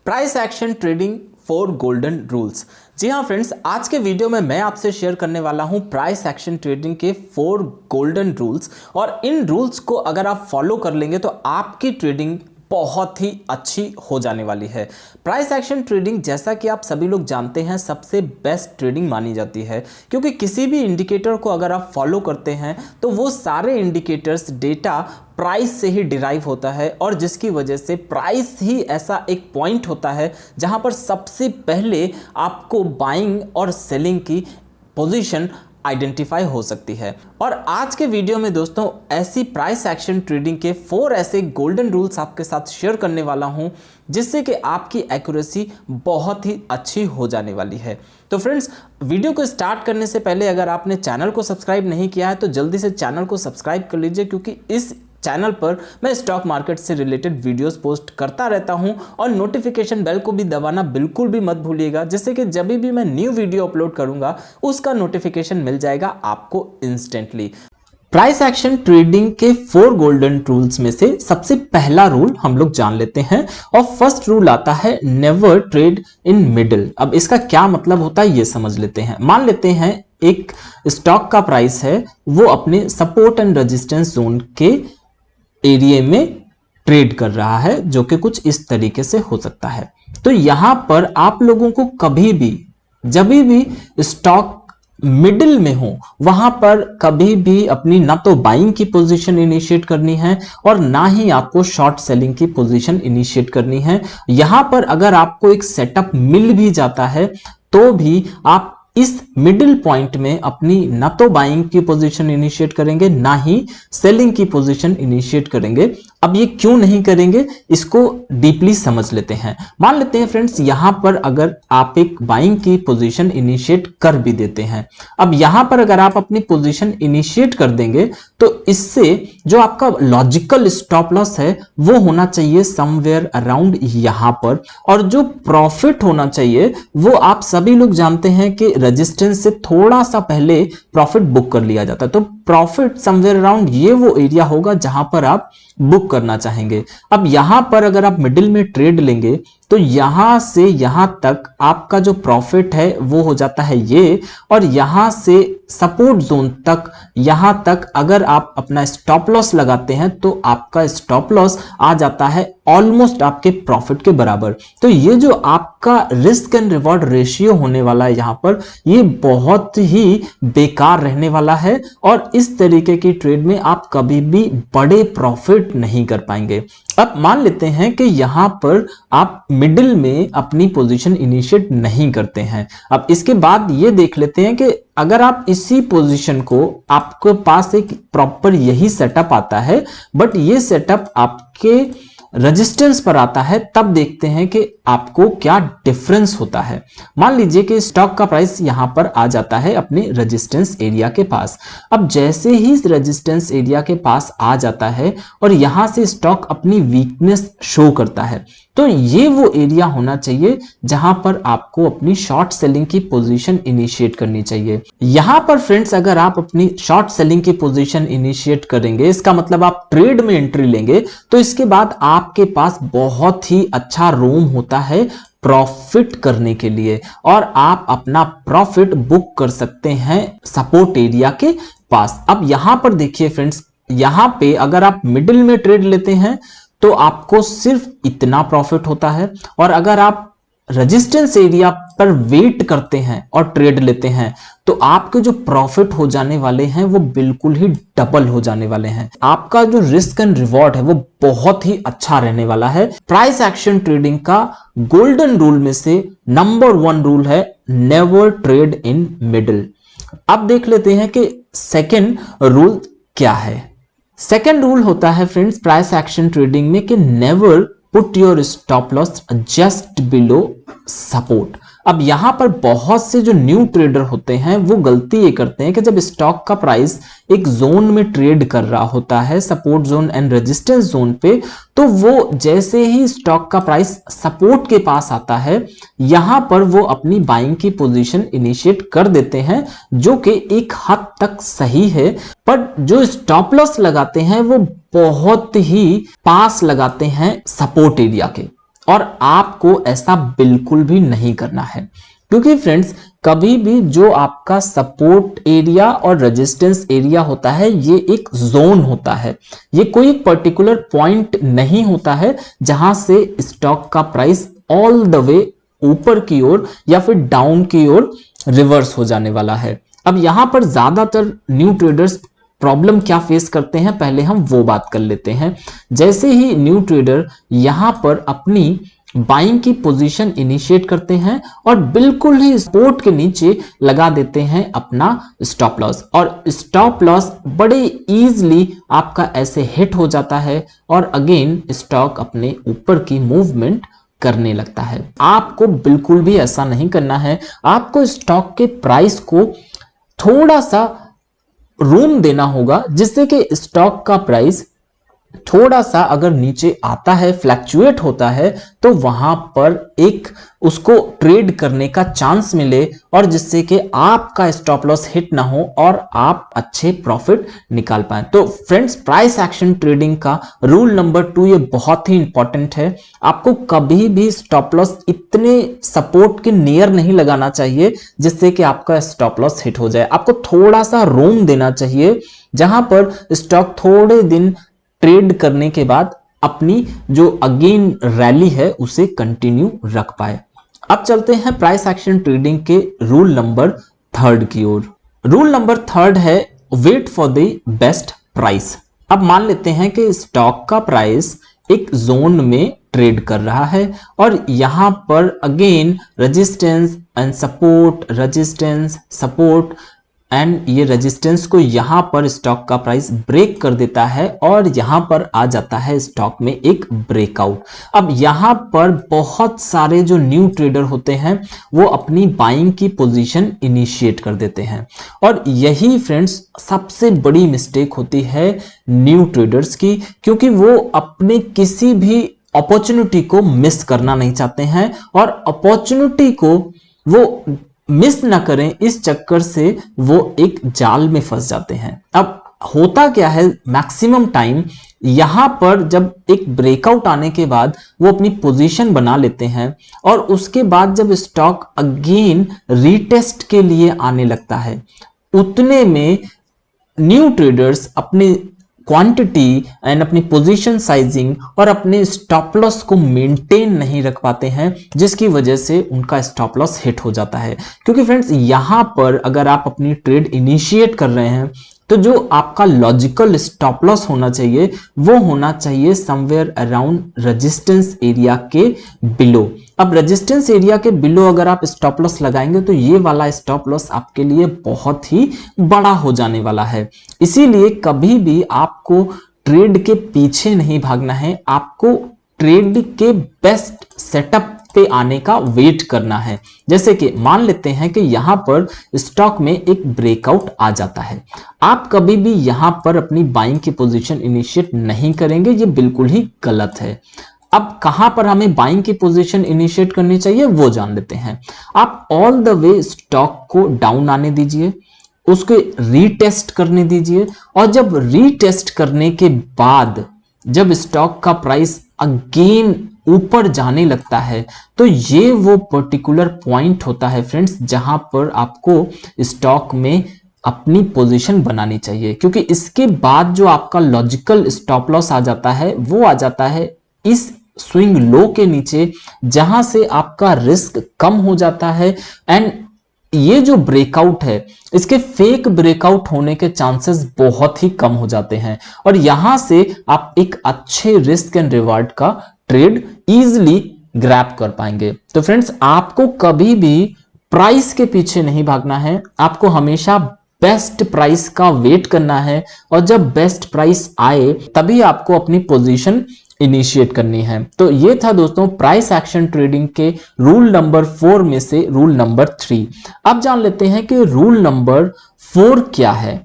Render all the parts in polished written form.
Price action trading 4 golden rules. जी हाँ friends, आज के वीडियो में मैं आपसे शेयर करने वाला हूँ प्राइस एक्शन ट्रेडिंग के 4 गोल्डन रूल्स। और इन रूल्स को अगर आप फॉलो कर लेंगे तो आपकी ट्रेडिंग बहुत ही अच्छी हो जाने वाली है। प्राइस एक्शन ट्रेडिंग, जैसा कि आप सभी लोग जानते हैं, सबसे बेस्ट ट्रेडिंग मानी जाती है, क्योंकि किसी भी इंडिकेटर को अगर आप फॉलो करते हैं तो वो सारे इंडिकेटर्स डेटा प्राइस से ही डिराइव होता है, और जिसकी वजह से प्राइस ही ऐसा एक पॉइंट होता है जहां पर सबसे पहले आपको बाइंग और सेलिंग की पोजीशन आइडेंटिफाई हो सकती है। और आज के वीडियो में दोस्तों ऐसी प्राइस एक्शन ट्रेडिंग के 4 ऐसे गोल्डन रूल्स आपके साथ शेयर करने वाला हूं, जिससे कि आपकी एक्यूरेसी बहुत ही अच्छी हो जाने वाली है। तो फ्रेंड्स, वीडियो को स्टार्ट करने से पहले अगर आपने चैनल को सब्सक्राइब नहीं किया है तो जल्दी से चैनल को सब्सक्राइब कर लीजिए, क्योंकि इस चैनल पर मैं स्टॉक मार्केट से रिलेटेड वीडियोस पोस्ट करता रहता हूं। और नोटिफिकेशन बेल को भी दबाना बिल्कुल भी मत भूलिएगा, जिससे कि जब भी मैं न्यू वीडियो अपलोड करूंगा उसका नोटिफिकेशन मिल जाएगा आपको इंस्टेंटली। प्राइस एक्शन ट्रेडिंग के 4 गोल्डन रूल्स में से सबसे पहला रूल हम लोग जान लेते हैं, और फर्स्ट रूल आता है नेवर ट्रेड इन मिडिल। अब इसका क्या मतलब होता है ये समझ लेते हैं। मान लेते हैं एक स्टॉक का प्राइस है, वो अपने सपोर्ट एंड रेजिस्टेंस जोन के एरिया में ट्रेड कर रहा है, जो कि कुछ इस तरीके से हो सकता है। तो यहां पर आप लोगों को कभी भी जब भी स्टॉक मिडिल में हो, वहां पर कभी भी अपनी ना तो बाइंग की पोजीशन इनिशिएट करनी है और ना ही आपको शॉर्ट सेलिंग की पोजीशन इनिशिएट करनी है। यहां पर अगर आपको एक सेटअप मिल भी जाता है तो भी आप इस मिडिल पॉइंट में अपनी ना तो बाइंग की पोजीशन इनिशिएट करेंगे, ना ही सेलिंग की पोजीशन इनिशिएट करेंगे। अब ये क्यों नहीं करेंगे, इसको डीपली समझ लेते हैं। मान लेते हैं फ्रेंड्स, यहां पर अगर आप एक बाइंग की पोजीशन इनिशिएट कर भी देते हैं, अब यहां पर अगर आप अपनी पोजीशन इनिशिएट कर देंगे तो इससे जो आपका लॉजिकल स्टॉप लॉस है वो होना चाहिए समवेयर अराउंड यहां पर, और जो प्रॉफिट होना चाहिए वो आप सभी लोग जानते हैं कि रेजिस्टेंस से थोड़ा सा पहले प्रॉफिट बुक कर लिया जाता है। तो प्रॉफिट समवेयर अराउंड ये वो एरिया होगा जहां पर आप बुक करना चाहेंगे। अब यहां पर अगर आप मिडिल में ट्रेड लेंगे तो यहां से यहां तक आपका जो प्रॉफिट है वो हो जाता है ये, और यहां से सपोर्ट जोन तक, यहां तक अगर आप अपना स्टॉप लॉस लगाते हैं तो आपका स्टॉप लॉस आ जाता है ऑलमोस्ट आपके प्रॉफिट के बराबर। तो ये जो आपका रिस्क एंड रिवॉर्ड रेशियो होने वाला है यहां पर, ये बहुत ही बेकार रहने वाला है, और इस तरीके की ट्रेड में आप कभी भी बड़े प्रॉफिट नहीं कर पाएंगे। अब मान लेते हैं कि यहां पर आप मिडिल में अपनी पोजीशन इनिशिएट नहीं करते हैं। अब इसके बाद ये देख लेते हैं कि अगर आप इसी पोजीशन को, आपके पास एक प्रॉपर यही सेटअप आता है, बट ये सेटअप आपके रेजिस्टेंस पर आता है, तब देखते हैं कि आपको क्या डिफरेंस होता है। मान लीजिए कि स्टॉक का प्राइस यहां पर आ जाता है अपने रेजिस्टेंस एरिया के पास। अब जैसे ही इस रेजिस्टेंस एरिया के पास आ जाता है और यहां से स्टॉक अपनी वीकनेस शो करता है, तो ये वो एरिया होना चाहिए जहां पर आपको अपनी शॉर्ट सेलिंग की पोजीशन इनिशिएट करनी चाहिए। यहां पर फ्रेंड्स, अगर आप अपनी शॉर्ट सेलिंग की पोजीशन इनिशिएट करेंगे, इसका मतलब आप ट्रेड में एंट्री लेंगे, तो इसके बाद आपके पास बहुत ही अच्छा रूम होता है प्रॉफिट करने के लिए, और आप अपना प्रॉफिट बुक कर सकते हैं सपोर्ट एरिया के पास। अब यहां पर देखिए फ्रेंड्स, यहां पे अगर आप मिडिल में ट्रेड लेते हैं तो आपको सिर्फ इतना प्रॉफिट होता है, और अगर आप रेजिस्टेंस एरिया पर वेट करते हैं और ट्रेड लेते हैं तो आपके जो प्रॉफिट हो जाने वाले हैं वो बिल्कुल ही डबल हो जाने वाले हैं। आपका जो रिस्क एंड रिवॉर्ड है वो बहुत ही अच्छा रहने वाला है। प्राइस एक्शन ट्रेडिंग का गोल्डन रूल में से नंबर 1 रूल है नेवर ट्रेड इन मिडिल। अब देख लेते हैं कि सेकेंड रूल क्या है। सेकेंड रूल होता है फ्रेंड्स प्राइस एक्शन ट्रेडिंग में कि never put your stop loss just below support. अब यहां पर बहुत से जो न्यू ट्रेडर होते हैं वो गलती ये करते हैं कि जब स्टॉक का प्राइस एक जोन में ट्रेड कर रहा होता है, support zone and resistance zone पे, तो वो जैसे ही स्टॉक का प्राइस सपोर्ट के पास आता है, यहां पर वो अपनी बाइंग की पोजीशन इनिशिएट कर देते हैं, जो कि एक हद तक सही है। पर जो स्टॉप लॉस लगाते हैं वो बहुत ही पास लगाते हैं सपोर्ट एरिया के, और आपको ऐसा बिल्कुल भी नहीं करना है, क्योंकि फ्रेंड्स कभी भी जो आपका सपोर्ट एरिया और रेजिस्टेंस एरिया होता है ये एक जोन होता है, ये कोई एक पर्टिकुलर पॉइंट नहीं होता है जहां से स्टॉक का प्राइस ऑल द वे ऊपर की ओर या फिर डाउन की ओर रिवर्स हो जाने वाला है। अब यहां पर ज्यादातर न्यू ट्रेडर्स प्रॉब्लम क्या फेस करते हैं, पहले हम वो बात कर लेते हैं। जैसे ही न्यू ट्रेडर यहां पर अपनी बाइंग की पोजीशन इनिशिएट करते हैं और बिल्कुल ही सपोर्ट के नीचे लगा देते हैं अपना स्टॉप लॉस, और स्टॉप लॉस बड़े इजीली आपका ऐसे हिट हो जाता है और अगेन स्टॉक अपने ऊपर की मूवमेंट करने लगता है। आपको बिल्कुल भी ऐसा नहीं करना है। आपको स्टॉक के प्राइस को थोड़ा सा रूम देना होगा, जिससे कि स्टॉक का प्राइस थोड़ा सा अगर नीचे आता है, फ्लैक्चुएट होता है, तो वहां पर एक उसको ट्रेड करने का चांस मिले और जिससे कि आपका स्टॉप लॉस हिट ना हो और आप अच्छे प्रॉफिट निकाल पाए। तो फ्रेंड्स, प्राइस एक्शन ट्रेडिंग का रूल नंबर 2 ये बहुत ही इंपॉर्टेंट है। आपको कभी भी स्टॉप लॉस इतने सपोर्ट के नियर नहीं लगाना चाहिए जिससे कि आपका स्टॉप लॉस हिट हो जाए। आपको थोड़ा सा रूम देना चाहिए जहां पर स्टॉक थोड़े दिन ट्रेड करने के बाद अपनी जो अगेन रैली है उसे कंटिन्यू रख पाए। अब चलते हैं प्राइस एक्शन ट्रेडिंग के रूल नंबर 3 की ओर। रूल नंबर 3 है wait for the best price. अब मान लेते हैं कि स्टॉक का प्राइस एक जोन में ट्रेड कर रहा है और यहां पर again resistance and support, resistance support, and ये रेजिस्टेंस को यहां पर स्टॉक का प्राइस ब्रेक कर देता है और यहां पर आ जाता है स्टॉक में एक ब्रेकआउट। अब यहां पर बहुत सारे जो न्यू ट्रेडर होते हैं वो अपनी बाइंग की पोजीशन इनिशिएट कर देते हैं और यही फ्रेंड्स सबसे बड़ी मिस्टेक होती है न्यू ट्रेडर्स की, क्योंकि वो अपने किसी भी अपॉर्चुनिटी को मिस करना नहीं चाहते हैं और अपॉर्चुनिटी को वो मिस ना करें इस चक्कर से वो एक जाल में फंस जाते हैं। अब होता क्या है, मैक्सिमम टाइम यहां पर जब एक ब्रेकआउट आने के बाद वो अपनी पोजीशन बना लेते हैं और उसके बाद जब स्टॉक अगेन रीटेस्ट के लिए आने लगता है, उतने में न्यू ट्रेडर्स अपने क्वांटिटी एंड अपनी पोजीशन साइजिंग और अपने स्टॉप लॉस को मेंटेन नहीं रख पाते हैं, जिसकी वजह से उनका स्टॉप लॉस हिट हो जाता है। क्योंकि फ्रेंड्स यहां पर अगर आप अपनी ट्रेड इनिशिएट कर रहे हैं तो जो आपका लॉजिकल स्टॉप लॉस होना चाहिए वो होना चाहिए समवेयर अराउंड रेजिस्टेंस एरिया के बिलो। अब रेजिस्टेंस एरिया के बिलो अगर आप स्टॉप लॉस लगाएंगे तो ये वाला स्टॉप लॉस आपके लिए बहुत ही बड़ा हो जाने वाला है। इसीलिए कभी भी आपको ट्रेड के पीछे नहीं भागना है, आपको ट्रेड के बेस्ट सेटअप पे आने का वेट करना है। जैसे कि मान लेते हैं कि यहां पर स्टॉक में एक ब्रेकआउट आ जाता है, आप कभी भी यहां पर अपनी बाइंग की पोजीशन इनिशिएट नहीं करेंगे, ये बिल्कुल ही गलत है। अब कहां पर हमें बाइंग की पोजीशन इनिशिएट करनी चाहिए वो जान लेते हैं। आप ऑल द वे स्टॉक को डाउन आने दीजिए, उसको रीटेस्ट करने दीजिए और जब रीटेस्ट करने के बाद जब स्टॉक का प्राइस अगेन ऊपर जाने लगता है तो ये वो पर्टिकुलर पॉइंट होता है फ्रेंड्स जहां पर आपको स्टॉक में अपनी पोजीशन बनानी चाहिए, क्योंकि इसके बाद जो आपका लॉजिकल स्टॉप लॉस आ जाता है वो आ जाता है इस स्विंग लो के नीचे, जहां से आपका रिस्क कम हो जाता है एंड ये जो ब्रेकआउट है इसके फेक ब्रेकआउट होने के चांसेस बहुत ही कम हो जाते हैं और यहां से आप एक अच्छे रिस्क एंड रिवार्ड का ट्रेड इजीली ग्रैब कर पाएंगे। तो फ्रेंड्स, आपको कभी भी प्राइस के पीछे नहीं भागना है, आपको हमेशा बेस्ट प्राइस का वेट करना है और जब बेस्ट प्राइस आए तभी आपको अपनी पोजीशन इनिशिएट करनी है। तो ये था दोस्तों प्राइस एक्शन ट्रेडिंग के रूल नंबर 4 में से रूल नंबर 3। अब जान लेते हैं कि रूल नंबर 4 क्या है।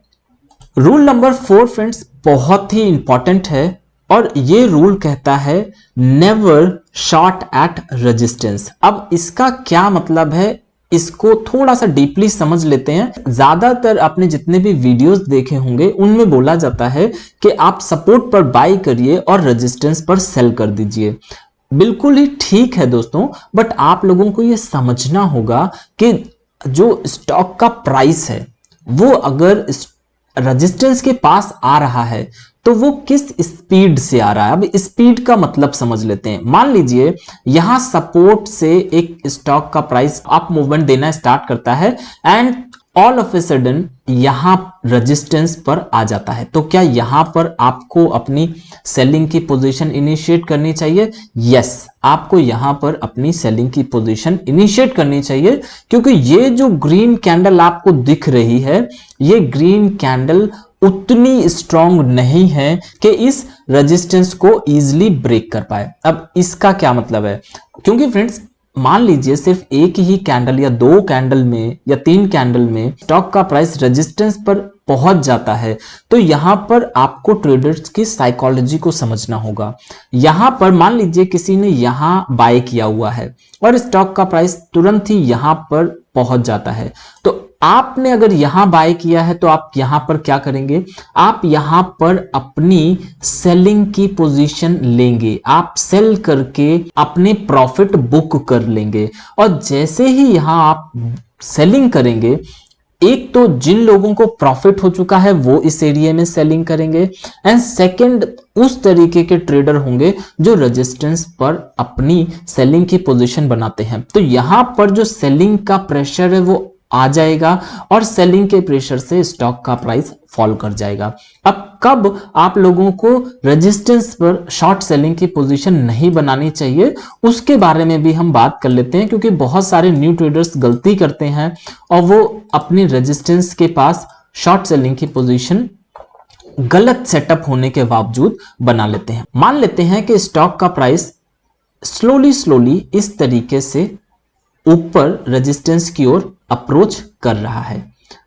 रूल नंबर 4 फ्रेंड्स बहुत ही इंपॉर्टेंट है और ये रूल कहता है नेवर शॉर्ट एट रेजिस्टेंस। अब इसका क्या मतलब है, इसको थोड़ा सा डीपली समझ लेते हैं। ज्यादातर आपने जितने भी वीडियोस देखे होंगे उनमें बोला जाता है कि आप सपोर्ट पर बाय करिए और रेजिस्टेंस पर सेल कर दीजिए। बिल्कुल ही ठीक है दोस्तों, बट आप लोगों को ये समझना होगा कि जो स्टॉक का प्राइस है वो अगर रेजिस्टेंस के पास आ रहा है तो वो किस स्पीड से आ रहा है। अब स्पीड का मतलब समझ लेते हैं। मान लीजिए यहां सपोर्ट से एक स्टॉक का प्राइस अप मूवमेंट देना स्टार्ट करता है and all of a sudden यहां रेजिस्टेंस पर आ जाता है, तो क्या यहां पर आपको अपनी सेलिंग की पोजीशन इनिशिएट करनी चाहिए? यस, आपको यहां पर अपनी सेलिंग की पोजीशन इनिशिएट करनी चाहिए, क्योंकि ये जो ग्रीन कैंडल आपको दिख रही है, ये ग्रीन कैंडल उतनी स्ट्रांग नहीं है कि इस रेजिस्टेंस को इजीली ब्रेक कर पाए। अब इसका क्या मतलब है? क्योंकि फ्रेंड्स मान लीजिए सिर्फ एक ही कैंडल या दो कैंडल में या तीन कैंडल में स्टॉक का प्राइस रेजिस्टेंस पर पहुंच जाता है, तो यहां पर आपको ट्रेडर्स की साइकोलॉजी को समझना होगा। यहां पर मान लीजिए किसी ने यहां बाय किया हुआ है और स्टॉक का प्राइस तुरंत ही यहां पर पहुंच जाता है, तो आपने अगर यहां बाय किया है तो आप यहां पर क्या करेंगे? आप यहां पर अपनी सेलिंग की पोजीशन लेंगे, आप सेल करके अपने प्रॉफिट बुक कर लेंगे। और जैसे ही यहां आप सेलिंग करेंगे, एक तो जिन लोगों को प्रॉफिट हो चुका है वो इस एरिया में सेलिंग करेंगे एंड सेकंड उस तरीके के ट्रेडर होंगे जो रेजिस्टेंस पर अपनी सेलिंग की पोजीशन बनाते हैं। तो यहां पर जो सेलिंग का प्रेशर है वो आ जाएगा और सेलिंग के प्रेशर से स्टॉक का प्राइस फॉल कर जाएगा। अब कब आप लोगों को रेजिस्टेंस पर शॉर्ट सेलिंग की पोजीशन नहीं बनानी चाहिए उसके बारे में भी हम बात कर लेते हैं, क्योंकि बहुत सारे न्यू ट्रेडर्स गलती करते हैं और वो अपनी रेजिस्टेंस के पास शॉर्ट सेलिंग की पोजीशन गलत सेटअप होने के बावजूद बना लेते हैं। मान लेते हैं कि स्टॉक का प्राइस स्लोली इस तरीके से ऊपर रेजिस्टेंस की ओर अप्रोच कर रहा है।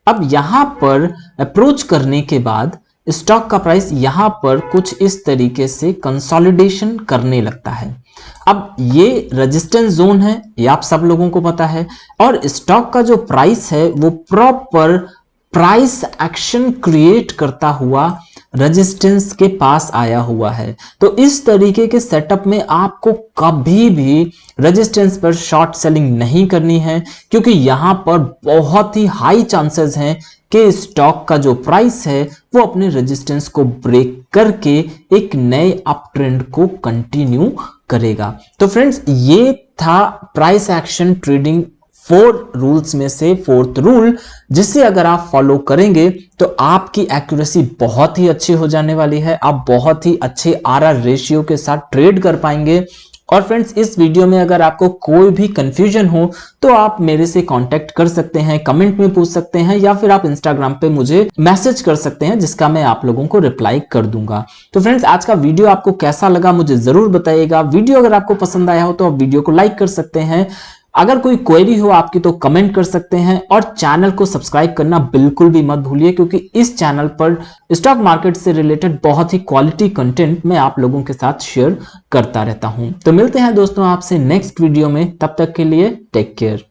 अब यहां पर अप्रोच करने के बाद स्टॉक का प्राइस यहां पर कुछ इस तरीके से कंसोलिडेशन करने लगता है। अब ये रेजिस्टेंस जोन है, ये आप सब लोगों को पता है, और स्टॉक का जो प्राइस है वो प्रॉपर प्राइस एक्शन क्रिएट करता हुआ रेजिस्टेंस के पास आया हुआ है। तो इस तरीके के सेटअप में आपको कभी भी रेजिस्टेंस पर शॉर्ट सेलिंग नहीं करनी है, क्योंकि यहां पर बहुत ही हाई चांसेस हैं कि स्टॉक का जो प्राइस है वो अपने रेजिस्टेंस को ब्रेक करके एक नए अप ट्रेंड को कंटिन्यू करेगा। तो फ्रेंड्स ये था प्राइस एक्शन ट्रेडिंग 4 रूल्स में से 4th रूल, जिसे अगर आप फॉलो करेंगे तो आपकी एक्यूरेसी बहुत ही अच्छी हो जाने वाली है। आप बहुत ही अच्छे आरआर रेशियो के साथ ट्रेड कर पाएंगे। और फ्रेंड्स इस वीडियो में अगर आपको कोई भी कंफ्यूजन हो तो आप मेरे से कांटेक्ट कर सकते हैं, कमेंट में पूछ सकते हैं, या फिर आप इंस्टाग्राम पे मुझे मैसेज कर सकते हैं जिसका मैं आप लोगों को रिप्लाई कर दूंगा। तो फ्रेंड्स आज का वीडियो आपको कैसा लगा मुझे जरूर बताइएगा। वीडियो अगर आपको पसंद आया हो तो आप वीडियो को लाइक कर सकते हैं। अगर कोई क्वेरी हो आपकी तो कमेंट कर सकते हैं, और चैनल को सब्सक्राइब करना बिल्कुल भी मत भूलिए, क्योंकि इस चैनल पर स्टॉक मार्केट से रिलेटेड बहुत ही क्वालिटी कंटेंट मैं आप लोगों के साथ शेयर करता रहता हूं। तो मिलते हैं दोस्तों आपसे नेक्स्ट वीडियो में, तब तक के लिए टेक केयर।